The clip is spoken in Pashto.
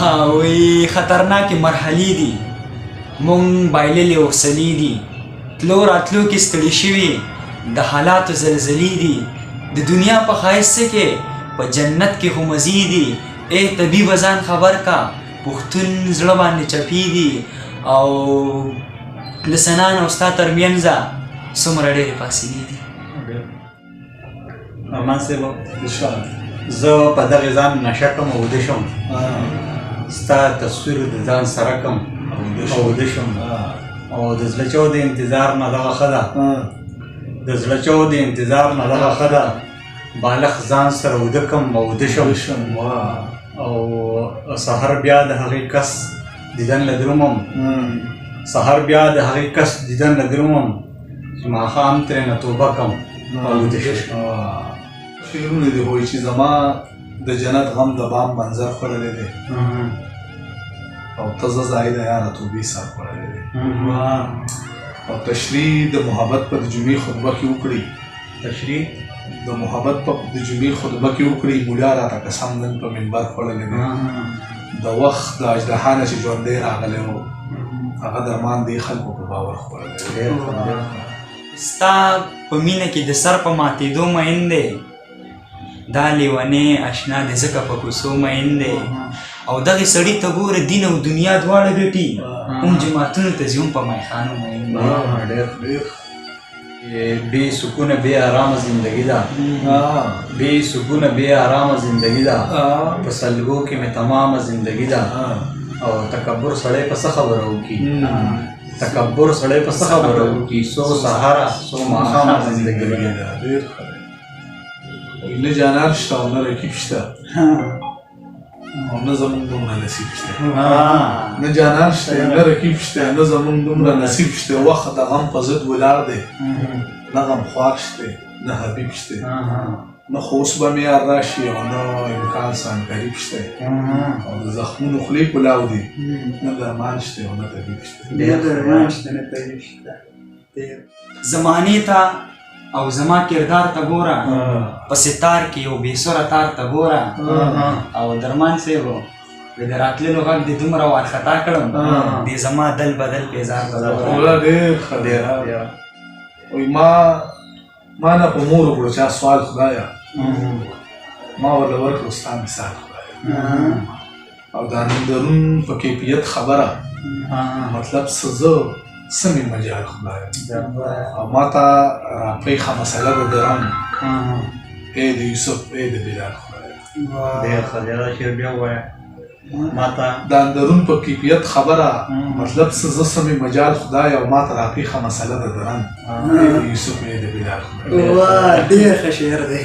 وی خطرناکې مرحلې دي مونږ بایللې اوسلې دي تلو راتلو کې ستړي شوي د حالاتو زلزلې دي د دنیا په ښایسته کې په جنت کې خو مزې دي ای طبیبه ځان خبر کا پښتون زړه باندې چپي دي او د سنان او ستا تر منځه څومره ډېرې فاصلې دي. ارمان صاحب زه په دغې ځان نشه کم او وده شم ستا تصویر د ځان سره کم او وده شم او د زړه چو د انتظار نه دغه ښه ده د زړه چو د انتظار نه دغه ښه ده بالغ ځان سره وده کم او وده شم او سحر بیا د هغې کس دیدن له درومم سحر بیا د هغې کس دیدن له درومم چې ماښام ترېنه توبه کم او وده شم. شعرونه دي وایي چې زما د جنت غم د بام منظر خوړلی دی او ته زه ځای د یاره توبې سر خوړلی دی او تشریح د محبت په د جمعې خطبه کې وکړي تشریح د محبت په د جمعې خطبه کې وکړي مولا راته قسم نن په منبر خوړلی دی د وخت د اژدها نه چې ژوندی راغلی و هغه درمان دې خلکو په باور خوړلی دی. ستا په مینه کې د سر په ماتېدو مین دی دا لیونی اشنا د ځکه په کوڅو مین دی او دغې سړي ته ګوره دین او دنیا دواړه ګټي هم جماعتونو ته ځي هم په میخانو مین دی. بے سکون بے آرام زندگی دا بے سکون بے آرام زندگی دا په سلګو کې مې تمام زندگی دا او تکبر سړی په څه خبره وکړي تکبر سړی په څه خبره وکړي سو سهاره سو ماښامه زندګي ډېر ښه دی نه جانان شته او نه رقیب شته او نه زمونږ دومره نصیب شته نه جانان شته نه رقیب شته نه زمونږ دومره نصیب شته وخت د غم په ضد ولاړ دی نه غمخوار شته نه حبیب شته نه خو اوس به مې یار راشي او نه امکان سان قریب شته او د زخمونو خولې کلاو دي نه درمان شته او نه طبیب شته زمانې ته او زما کردار ته ګوره په ستار کې یو بېسوره تار ته ګوره او درمان صاحب د راتللو غږ دې دومره وارخطا کړم دې زما دل بدل پیزار ته ګوره ډېر ښه دی وایي ما نه په مور وکړو چا سوال خدایه ما ورله ورکړو ستا مثال خدایه او دا نندرون په کیفیت خبره مطلب څه زه څه مې مجال خدایه او ما ته راپېښه مسله د درم ای د یوسف ای د بلال خدایه ډېر ښه دی دا شعر بیا ووایه ما ته د اندرون په کیفیت خبره مطلب څه زه څه مې مجال خدایه او ما ته راپېښه مسله د درم ای د یوسف ای د بلال خدایه ډېر ښه شعر دی.